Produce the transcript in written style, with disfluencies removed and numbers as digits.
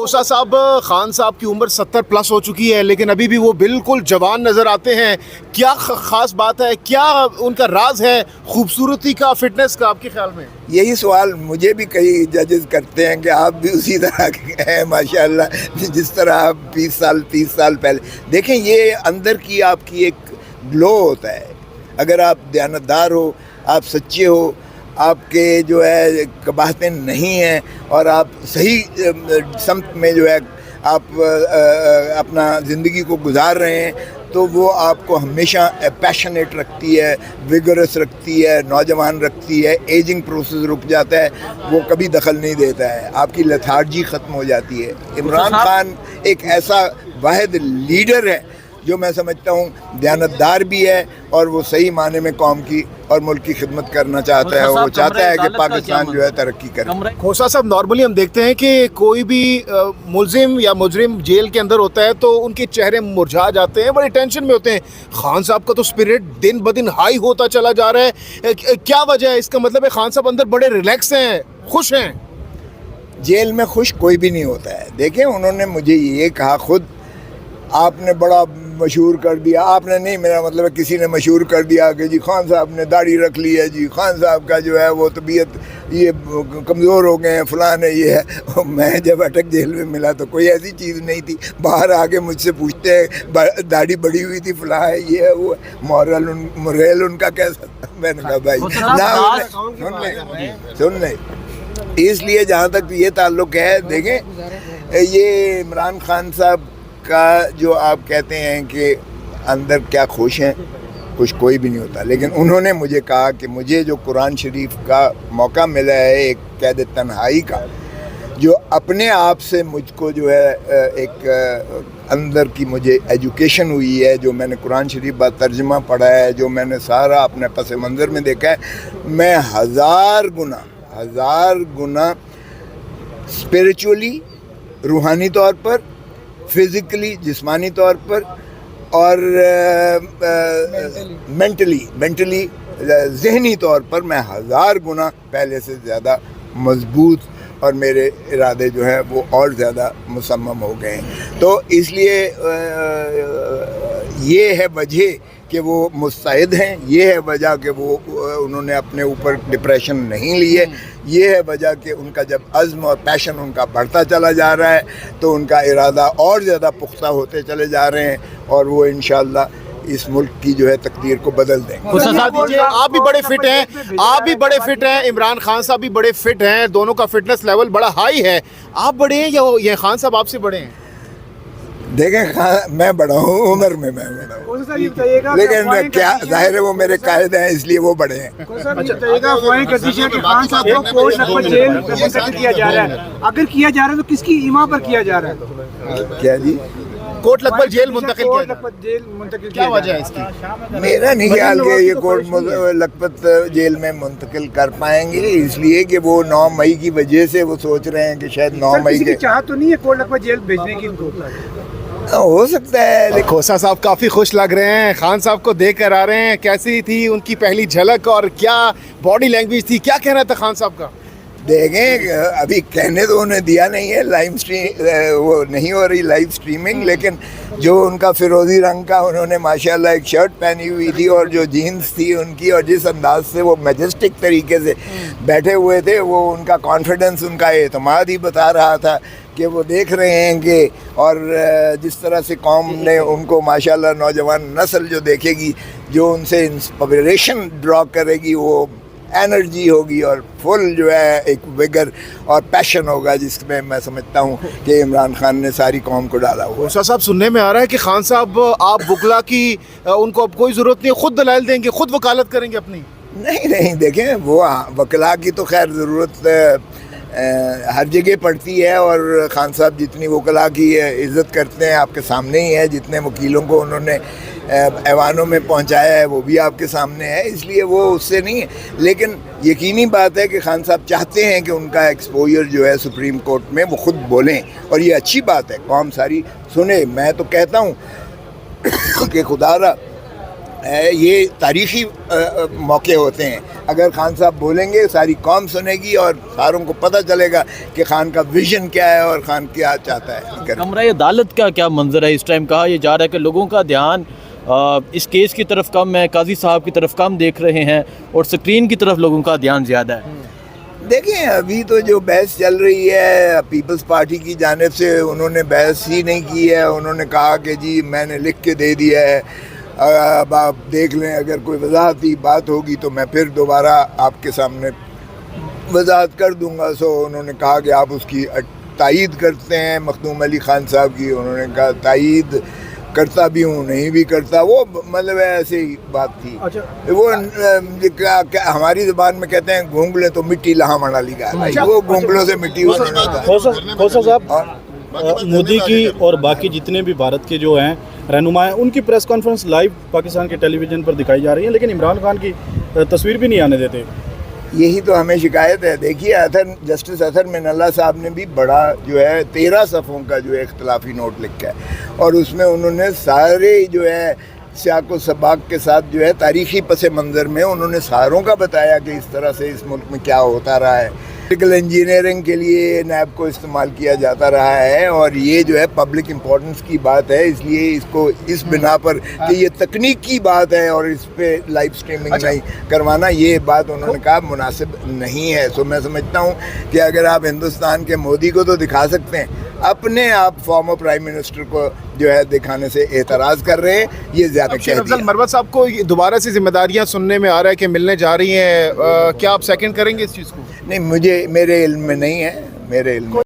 खोसा साहब, खान साहब की उम्र 70+ हो चुकी है, लेकिन अभी भी वो बिल्कुल जवान नज़र आते हैं। क्या ख़ास बात है, क्या उनका राज है खूबसूरती का, फिटनेस का, आपके ख्याल में? यही सवाल मुझे भी कई जजेस करते हैं कि आप भी उसी तरह के हैं माशाल्लाह, जिस तरह आप 20 साल 30 साल पहले। देखें, ये अंदर की आपकी एक ग्लो होता है। अगर आप दयानतदार हो, आप सच्चे हो, आपके जो है कबाहतें नहीं हैं और आप सही समत में जो है आप अपना ज़िंदगी को गुजार रहे हैं, तो वो आपको हमेशा पैशनेट रखती है, विगरस रखती है, नौजवान रखती है। एजिंग प्रोसेस रुक जाता है, वो कभी दखल नहीं देता है, आपकी लथार्जी ख़त्म हो जाती है। इमरान खान एक ऐसा वाहिद लीडर है जो मैं समझता हूँ दयानतदार भी है और वो सही माने में कौम की और मुल्क की खिदमत करना चाहता है। वो चाहता है कि पाकिस्तान जो है तरक्की करे। खोसा साहब, नॉर्मली हम देखते हैं कि कोई भी मुलजिम या मुजरिम जेल के अंदर होता है तो उनके चेहरे मुरझा जाते हैं, बड़े टेंशन में होते हैं। खान साहब का तो स्पिरिट दिन ब दिन हाई होता चला जा रहा है। क्या वजह है? इसका मतलब है खान साहब अंदर बड़े रिलैक्स हैं, खुश हैं। जेल में खुश कोई भी नहीं होता है। देखें, उन्होंने मुझे ये कहा खुद, आपने बड़ा मशहूर कर दिया। आपने नहीं, मेरा मतलब है किसी ने मशहूर कर दिया कि जी खान साहब ने दाढ़ी रख ली है, जी खान साहब का जो है वो तबीयत ये कमज़ोर हो गए हैं, फलान है, ये है। मैं जब अटक जेल में मिला तो कोई ऐसी चीज़ नहीं थी। बाहर आके मुझसे पूछते हैं दाढ़ी बड़ी हुई थी, फलां है, ये है, वो है। मोरल उनका कैसा? मैंने कहा भाई ना, सुन ले। इसलिए जहाँ तक ये ताल्लुक़ है, देखें, ये इमरान खान साहब का जो आप कहते हैं कि अंदर क्या खुश हैं, खुश कोई भी नहीं होता। लेकिन उन्होंने मुझे कहा कि मुझे जो कुरान शरीफ का मौका मिला है, एक कैद तन्हाई का, जो अपने आप से मुझको जो है एक अंदर की मुझे एजुकेशन हुई है, जो मैंने कुरान शरीफ का तर्जमा पढ़ा है, जो मैंने सारा अपने पस मंज़र में देखा है, मैं हज़ार गुना स्पिरिचुअली, रूहानी तौर पर, फिज़िकली, जिस्मानी तौर पर और मेंटली ज़हनी तौर पर मैं 1000 गुना पहले से ज़्यादा मजबूत और मेरे इरादे जो हैं वो और ज़्यादा मुसम्मम हो गए हैं। तो इसलिए ये है वजह कि वो मुस्तैद हैं, ये है वजह कि वो उन्होंने अपने ऊपर डिप्रेशन नहीं लिए, ये है वजह कि उनका जब अज़्म और पैशन उनका बढ़ता चला जा रहा है तो उनका इरादा और ज़्यादा पुख्ता होते चले जा रहे हैं और वो इंशाअल्लाह इस मुल्क की जो है तकदीर को बदल देंगे। आप भी बड़े फिट हैं, इमरान खान साहब भी बड़े फिट हैं, दोनों का फिटनेस लेवल बड़ा हाई है। आप बड़े हैं या ये खान साहब आपसे बड़े हैं? देखें, मैं बड़ा हूँ उम्र में, मैं बड़ा हूँ, लेकिन क्या जाहिर है वो मेरे कायद हैं इसलिए वो बड़े हैं। अगर किया जा रहा है तो किसकी ईमा पर किया जा रहा है? क्या जी? कोट लखपत जेल मुंतकिल, क्या वजह है इसकी? मेरा नहीं ख्याल कि ये कोट लखपत जेल में मुंतकिल कर पाएंगे, इसलिए कि वो 9 मई की वजह से वो सोच रहे हैं कि शायद 9 मई के चाह तो नहीं है कोट लखपत जेल भेजने की इनको। हो सकता है। खोसा साहब काफ़ी खुश लग रहे हैं, खान साहब को देख कर आ रहे हैं। कैसी थी उनकी पहली झलक और क्या बॉडी लैंग्वेज थी, क्या कहना था खान साहब का? देखें, अभी कहने तो उन्हें दिया नहीं है, वो नहीं हो रही लाइव स्ट्रीमिंग, लेकिन जो उनका फिरोज़ी रंग का उन्होंने माशाल्लाह एक शर्ट पहनी हुई थी और जो जीन्स थी उनकी, और जिस अंदाज से वो मैजेस्टिक तरीके से बैठे हुए थे, वो उनका कॉन्फिडेंस, उनका एतमाद ही बता रहा था कि वो देख रहे हैं कि और जिस तरह से कौम ने उनको माशाल्लाह नौजवान नस्ल जो देखेगी, जो उनसे इंस्पिरेशन ड्रॉ करेगी, वो एनर्जी होगी और फुल जो है एक विगर और पैशन होगा, जिसमें मैं समझता हूँ कि इमरान खान ने सारी कौम को डाला हुआ। खोसा साहब, सुनने में आ रहा है कि खान साहब आप वकला की उनको अब कोई ज़रूरत नहीं, खुद दलाइल देंगे, खुद वकालत करेंगे अपनी? नहीं, देखें, वो वकला की तो खैर ज़रूरत हर जगह पड़ती है और खान साहब जितनी वकला की इज़्ज़त करते हैं आपके सामने ही है, जितने वकीलों को उन्होंने ऐवानों में पहुंचाया है वो भी आपके सामने है, इसलिए वो उससे नहीं है। लेकिन यकीनी बात है कि खान साहब चाहते हैं कि उनका एक्सपोजर जो है सुप्रीम कोर्ट में वो ख़ुद बोलें, और ये अच्छी बात है, कौम सारी सुने। मैं तो कहता हूँ कि खुदारा ہے، یہ تاریخی موقع ہوتے ہیں. اگر خان صاحب بولیں گے ساری قوم سنے گی اور ساروں کو پتہ چلے گا کہ خان کا ویژن کیا ہے اور خان کیا چاہتا ہے. کمرہ عدالت کا کیا منظر ہے اس ٹائم؟ کہا یہ جا رہا ہے کہ لوگوں کا دھیان اس کیس کی طرف کم ہے، قاضی صاحب کی طرف کم دیکھ رہے ہیں اور سکرین کی طرف لوگوں کا دھیان زیادہ ہے. دیکھیں ابھی تو جو بحث چل رہی ہے پیپلز پارٹی کی جانب سے، انہوں نے بحث ہی نہیں کی ہے. انہوں نے کہا کہ جی میں نے لکھ کے دے دیا ہے، اب آپ دیکھ لیں، اگر کوئی وضاحتی بات ہوگی تو میں پھر دوبارہ آپ کے سامنے وضاحت کر دوں گا. سو انہوں نے کہا کہ آپ اس کی تائید کرتے ہیں مخدوم علی خان صاحب کی. انہوں نے کہا تائید کرتا بھی ہوں، نہیں بھی کرتا، وہ مطلب ایسے ہی بات تھی. وہ ہماری زبان میں کہتے ہیں گھونگلے تو مٹی لہا مڑا لی گا، وہ گھونگلوں سے مٹی کھوسا صاحب، مودی کی اور باقی جتنے بھی بھارت کے جو ہیں رہنما ہیں، ان کی پریس کانفرنس لائیو پاکستان کے ٹیلی ویژن پر دکھائی جا رہی ہے، لیکن عمران خان کی تصویر بھی نہیں آنے دیتے. یہی تو ہمیں شکایت ہے. دیکھیے جسٹس اطہر من اللہ صاحب نے بھی بڑا جو ہے 13 صفحوں کا جو ہے اختلافی نوٹ لکھا ہے، اور اس میں انہوں نے سارے جو ہے سیاق و سباق کے ساتھ جو ہے تاریخی پس منظر میں انہوں نے ساروں کا بتایا کہ اس طرح سے اس ملک میں کیا ہوتا رہا ہے. میڈیکل انجینئرنگ کے لیے نیب کو استعمال کیا جاتا رہا ہے، اور یہ جو ہے پبلک امپورٹنس کی بات ہے، اس لیے اس کو اس بنا پر کہ یہ تکنیک کی بات ہے اور اس پہ لائیو اسٹریمنگ نہیں کروانا، یہ بات انہوں نے کہا مناسب نہیں ہے. سو میں سمجھتا ہوں کہ اگر آپ ہندوستان کے مودی کو تو دکھا سکتے ہیں، اپنے آپ فارمر پرائم منسٹر کو جو ہے دکھانے سے اعتراض کر رہے ہیں، یہ زیادہ شیر افضل مروت صاحب کو دوبارہ سے ذمہ داریاں سننے میں آ رہا ہے کہ ملنے جا رہی ہیں، کیا آپ سیکنڈ کریں گے اس چیز کو؟ نہیں، میرے علم میں نہیں ہے، میرے علم میں